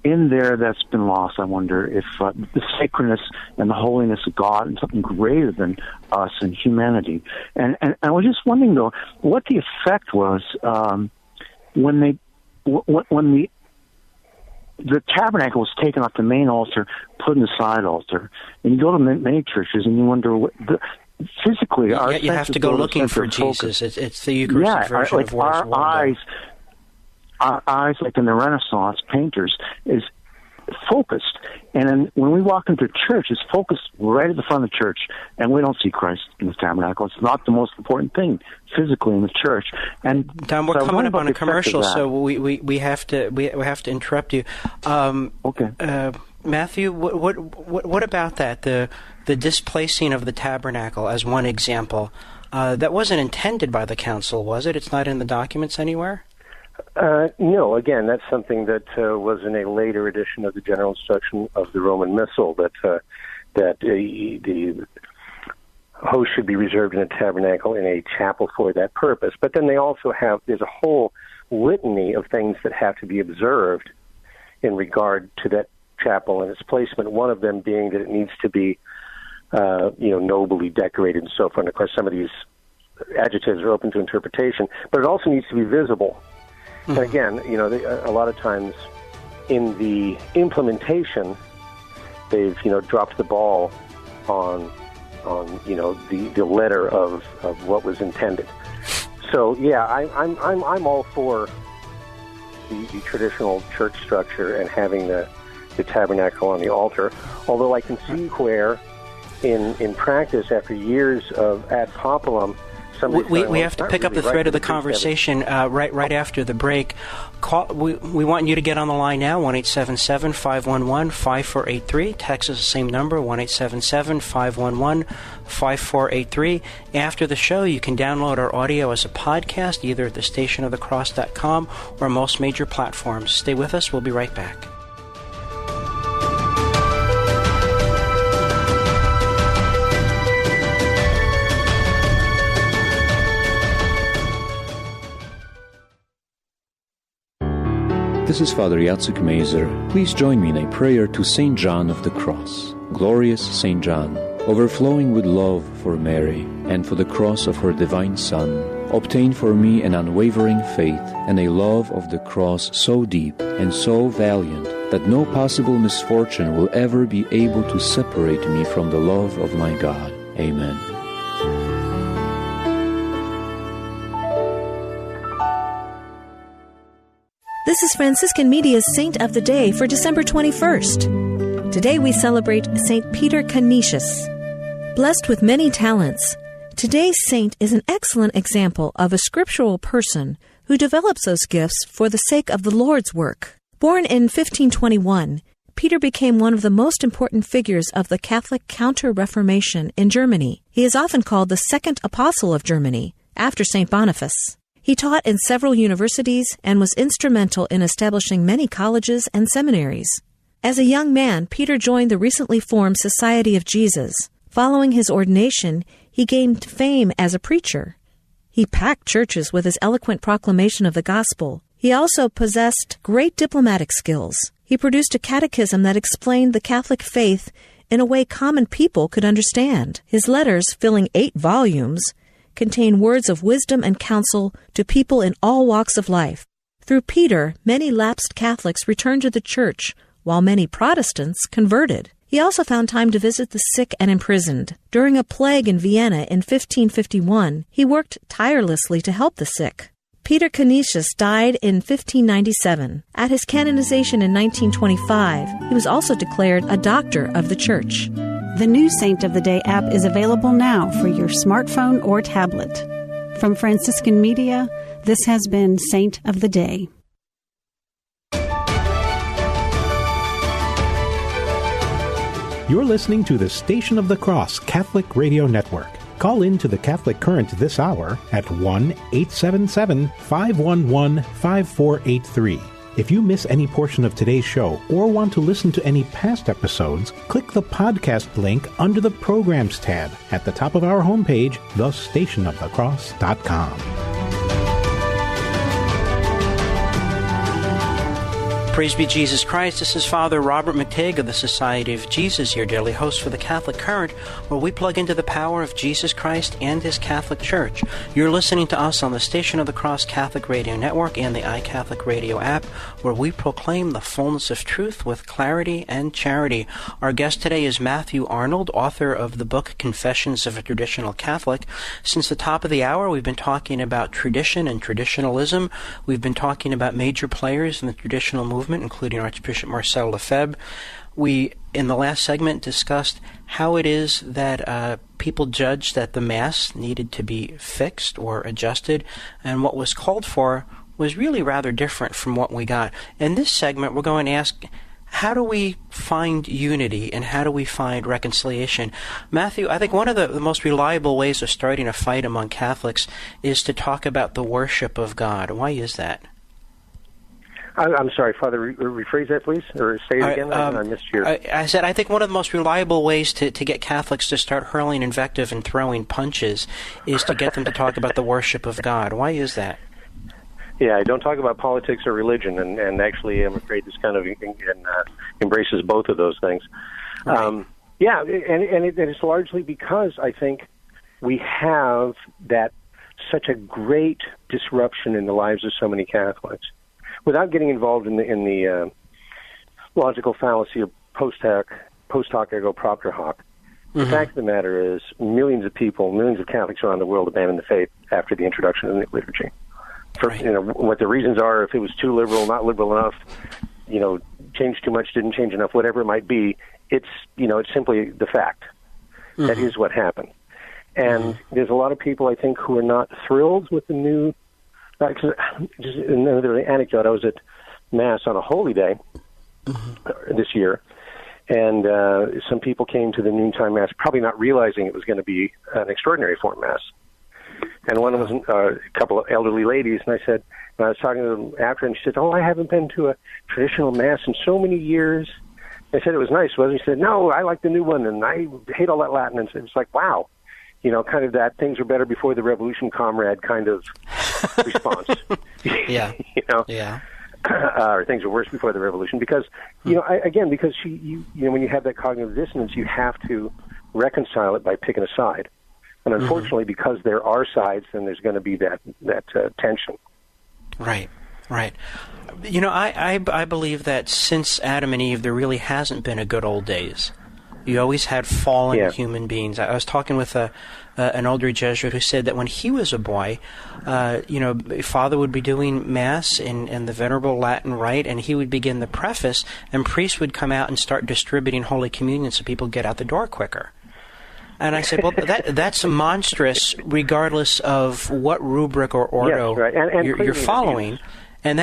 in there that's been lost. I wonder if the sacredness and the holiness of God and something greater than us and humanity. And I was just wondering though, what the effect was when the tabernacle was taken off the main altar, put in the side altar, and you go to many churches and you wonder physically. You have to go looking for Jesus. It's the Eucharistic version of what is our eyes, like in the Renaissance painters, is focused. And then when we walk into church, it's focused right at the front of the church, and we don't see Christ in the tabernacle. It's not the most important thing physically in the church. And Tom, we're coming up on a commercial, so we have to interrupt you. Okay. Matthew, what about that? The displacing of the tabernacle as one example. That wasn't intended by the council, was it? It's not in the documents anywhere? No, again, that's something that was in a later edition of the General Instruction of the Roman Missal, that the host should be reserved in a tabernacle in a chapel for that purpose. But then they also there's a whole litany of things that have to be observed in regard to that chapel and its placement, one of them being that it needs to be nobly decorated and so forth. And of course, some of these adjectives are open to interpretation, but it also needs to be visible. And again, a lot of times in the implementation, they've dropped the ball on the letter of what was intended. So yeah, I'm all for the traditional church structure and having the tabernacle on the altar, although I can see where in practice, after years of ad populum, we have to pick up the thread of the conversation right after the break. We want you to get on the line now, 1-877-511-5483. Text is the same number, 1-877-511-5483. After the show, you can download our audio as a podcast, either at thestationofthecross.com or most major platforms. Stay with us. We'll be right back. This is Father Jacek Mazer. Please join me in a prayer to St. John of the Cross. Glorious St. John, overflowing with love for Mary and for the cross of her divine Son, obtain for me an unwavering faith and a love of the cross so deep and so valiant that no possible misfortune will ever be able to separate me from the love of my God. Amen. This is Franciscan Media's Saint of the Day for December 21st. Today we celebrate St. Peter Canisius. Blessed with many talents, today's saint is an excellent example of a scriptural person who develops those gifts for the sake of the Lord's work. Born in 1521, Peter became one of the most important figures of the Catholic Counter-Reformation in Germany. He is often called the second apostle of Germany, after St. Boniface. He taught in several universities and was instrumental in establishing many colleges and seminaries. As a young man, Peter joined the recently formed Society of Jesus. Following his ordination, he gained fame as a preacher. He packed churches with his eloquent proclamation of the gospel. He also possessed great diplomatic skills. He produced a catechism that explained the Catholic faith in a way common people could understand. His letters, filling 8 volumes, contain words of wisdom and counsel to people in all walks of life. Through Peter, many lapsed Catholics returned to the Church, while many Protestants converted. He also found time to visit the sick and imprisoned. During a plague in Vienna in 1551, he worked tirelessly to help the sick. Peter Canisius died in 1597. At his canonization in 1925, he was also declared a doctor of the Church. The new Saint of the Day app is available now for your smartphone or tablet. From Franciscan Media, this has been Saint of the Day. You're listening to the Station of the Cross Catholic Radio Network. Call in to the Catholic Current this hour at 1-877-511-5483. If you miss any portion of today's show or want to listen to any past episodes, click the podcast link under the Programs tab at the top of our homepage, thestationofthecross.com. Praise be Jesus Christ. This is Father Robert McTague of the Society of Jesus, your daily host for the Catholic Current, where we plug into the power of Jesus Christ and His Catholic Church. You're listening to us on the Station of the Cross Catholic Radio Network and the iCatholic Radio app, where we proclaim the fullness of truth with clarity and charity. Our guest today is Matthew Arnold, author of the book Confessions of a Traditional Catholic. Since the top of the hour, we've been talking about tradition and traditionalism. We've been talking about major players in the traditional movement, including Archbishop Marcel Lefebvre. We, in the last segment, discussed how it is that people judged that the Mass needed to be fixed or adjusted, and what was called for was really rather different from what we got. In this segment, we're going to ask, how do we find unity and how do we find reconciliation? Matthew, I think one of the most reliable ways of starting a fight among Catholics is to talk about the worship of God. Why is that? I'm sorry, Father, rephrase that, please, or say it again. I missed your... I said I think one of the most reliable ways to get Catholics to start hurling invective and throwing punches is to get them to talk about the worship of God. Why is that? Yeah, I don't talk about politics or religion, and actually I'm afraid this kind of embraces both of those things. Right. It's largely because I think we have such a great disruption in the lives of so many Catholics. Without getting involved in the logical fallacy of post hoc ergo propter hoc, the fact of the matter is millions of Catholics around the world abandoned the faith after the introduction of the liturgy. for what the reasons are, if it was too liberal, not liberal enough, changed too much, didn't change enough, whatever it might be. It's simply the fact. Mm-hmm. That is what happened. And there's a lot of people, I think, who are not thrilled with the new. Just another anecdote. I was at Mass on a holy day this year, and some people came to the noontime Mass, probably not realizing it was going to be an extraordinary form Mass. And one of them was a couple of elderly ladies, and I was talking to them after, and she said, "Oh, I haven't been to a traditional Mass in so many years." I said, "It was nice, wasn't it?" She said, "No, I like the new one, and I hate all that Latin." And it's like, wow. Kind of that things were better before the revolution, comrade kind of response. Yeah. Yeah. Or things were worse before the revolution because, because when you have that cognitive dissonance, you have to reconcile it by picking a side. And unfortunately, because there are sides, then there's going to be that tension. Right. I believe that since Adam and Eve, there really hasn't been a good old days. You always had fallen human beings. I was talking with an older Jesuit who said that when he was a boy, Father would be doing Mass in the Venerable Latin Rite, and he would begin the preface, and priests would come out and start distributing Holy Communion so people get out the door quicker. And I said, well, that's monstrous, regardless of what rubric or ordo you're following. And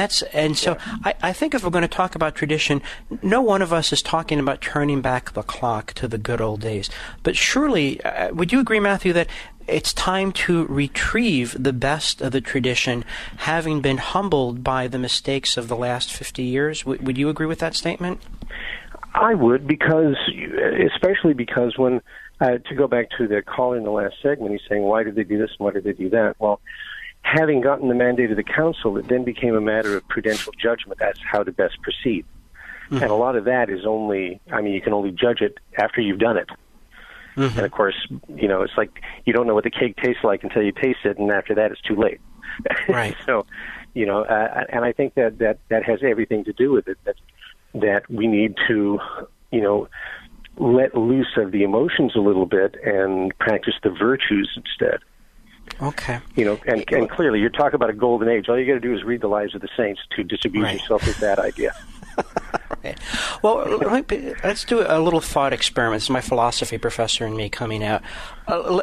so I think if we're going to talk about tradition, no one of us is talking about turning back the clock to the good old days. But surely, would you agree, Matthew, that it's time to retrieve the best of the tradition, having been humbled by the mistakes of the last 50 years? Would you agree with that statement? I would, especially because when, to go back to the caller in the last segment, he's saying, why did they do this and why did they do that? Well, having gotten the mandate of the council, it then became a matter of prudential judgment as how to best proceed. Mm-hmm. And a lot of that is you can only judge it after you've done it. Mm-hmm. And of course, it's like you don't know what the cake tastes like until you taste it, and after that it's too late. Right. So, and I think that has everything to do with it, that we need to, let loose of the emotions a little bit and practice the virtues instead. Okay. And clearly, you're talking about a golden age. All you got to do is read the lives of the saints to disabuse yourself of that idea. Right. Well, let's do a little thought experiment. This is my philosophy professor and me coming out.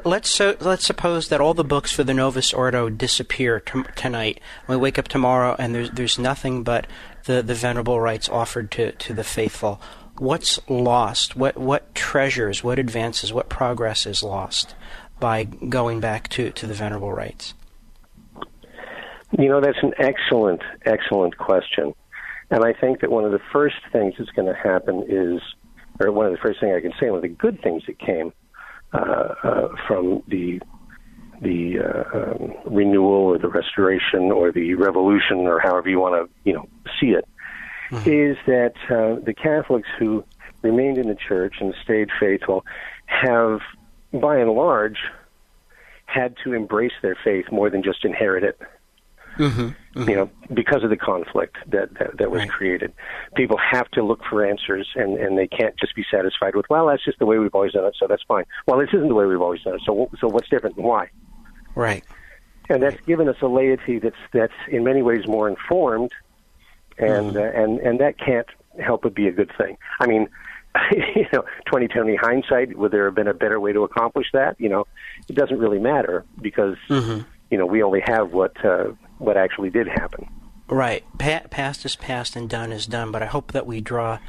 Let's suppose that all the books for the Novus Ordo disappear tonight. We wake up tomorrow and there's nothing but the venerable rites offered to the faithful. What's lost? What treasures? What advances? What progress is lost by going back to the venerable rites? That's an excellent question. And I think that one of the first things that's going to happen is, or one of the first things I can say, one of the good things that came from the renewal or the restoration or the revolution or however you want to see it, is that the Catholics who remained in the church and stayed faithful have, by and large, had to embrace their faith more than just inherit it. Mm-hmm. Mm-hmm. Because of the conflict that was created. People have to look for answers, and they can't just be satisfied with, well, that's just the way we've always done it, so that's fine. Well, this isn't the way we've always done it, so what's different and why? Right. And that's given us a laity that's in many ways more informed, and that can't help but be a good thing. 2020 hindsight, would there have been a better way to accomplish that? It doesn't really matter because we only have what actually did happen. Right. Past is past and done is done, but I hope that we draw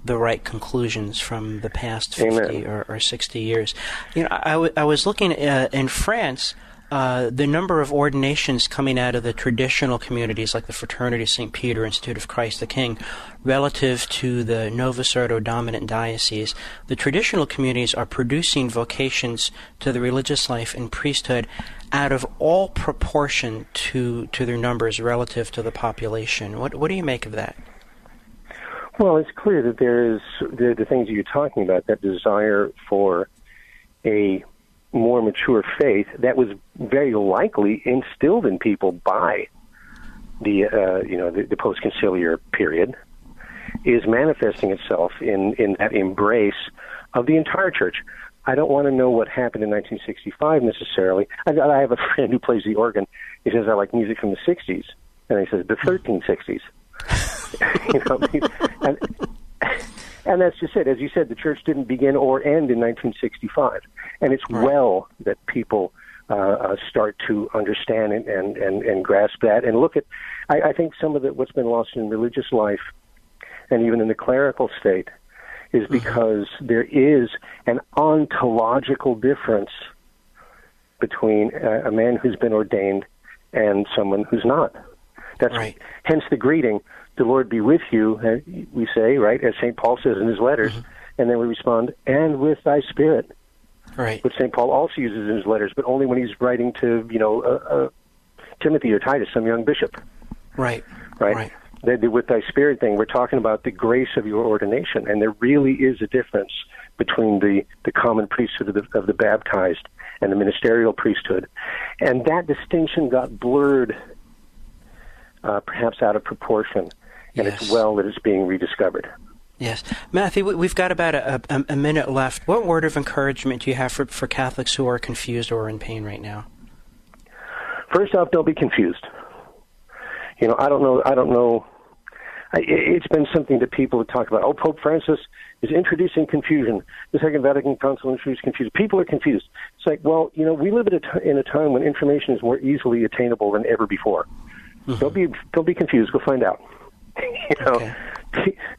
the right conclusions from the past 50 or 60 years. I was looking in France. The number of ordinations coming out of the traditional communities like the Fraternity of St. Peter, Institute of Christ the King, relative to the Novus Ordo dominant diocese, the traditional communities are producing vocations to the religious life and priesthood out of all proportion to their numbers relative to the population. What do you make of that? Well, it's clear that there is the things that you're talking about, that desire for a more mature faith that was very likely instilled in people by the post-conciliar period, is manifesting itself in that embrace of the entire church. I don't want to know what happened in 1965 necessarily. I have a friend who plays the organ. He says, I like music from the 60s. And he says, the 1360s. And that's just it. As you said, the church didn't begin or end in 1965. And it's well that people start to understand and grasp that. And look at, I think some of what's been lost in religious life and even in the clerical state is because there is an ontological difference between a man who's been ordained and someone who's not. That's hence the greeting, the Lord be with you, we say, right, as St. Paul says in his letters, and then we respond, and with thy spirit, which St. Paul also uses in his letters, but only when he's writing to, Timothy or Titus, some young bishop. Right. The with thy spirit thing, we're talking about the grace of your ordination, and there really is a difference between the common priesthood of the baptized and the ministerial priesthood. And that distinction got blurred perhaps out of proportion, and it's well that it's being rediscovered. Yes. Matthew, we've got about a minute left. What word of encouragement do you have for Catholics who are confused or in pain right now? First off, don't be confused. I don't know. It's been something that people have talked about. Oh, Pope Francis is introducing confusion. The Second Vatican Council introduced confusion. People are confused. It's like, well, we live in a time when information is more easily attainable than ever before. Don't be confused. Go find out.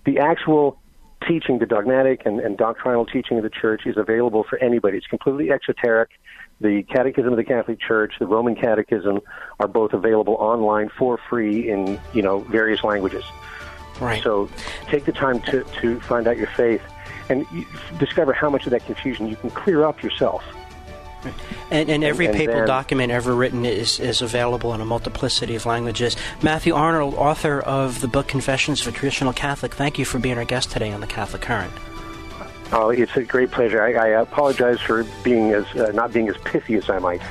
The actual teaching, the dogmatic and doctrinal teaching of the Church is available for anybody. It's completely exoteric. The Catechism of the Catholic Church, the Roman Catechism, are both available online for free in various languages. Right. So take the time to find out your faith and discover how much of that confusion you can clear up yourself. And every papal document ever written is available in a multiplicity of languages. Matthew Arnold, author of the book Confessions of a Traditional Catholic, thank you for being our guest today on the Catholic Current. Oh, it's a great pleasure. I apologize for being not being as pithy as I might.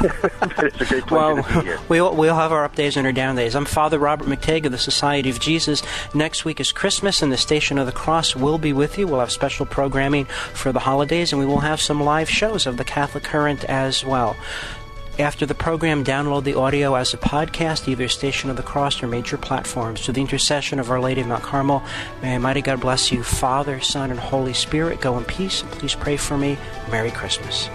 But it's a great pleasure to be here. We'll have our up days and our down days. I'm Father Robert McTague of the Society of Jesus. Next week is Christmas, and the Station of the Cross will be with you. We'll have special programming for the holidays, and we will have some live shows of the Catholic Current as well. After the program, download the audio as a podcast, either Station of the Cross or major platforms. Through the intercession of Our Lady of Mount Carmel, may Almighty God bless you, Father, Son, and Holy Spirit. Go in peace, and please pray for me. Merry Christmas.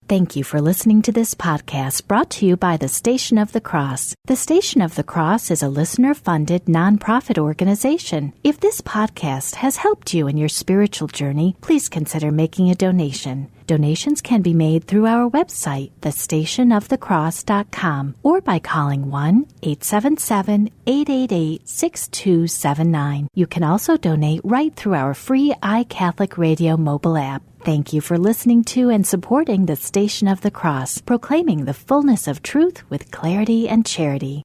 Thank you for listening to this podcast brought to you by the Station of the Cross. The Station of the Cross is a listener-funded nonprofit organization. If this podcast has helped you in your spiritual journey, please consider making a donation. Donations can be made through our website, thestationofthecross.com, or by calling 1-877-888-6279. You can also donate right through our free iCatholic Radio mobile app. Thank you for listening to and supporting the Station of the Cross, proclaiming the fullness of truth with clarity and charity.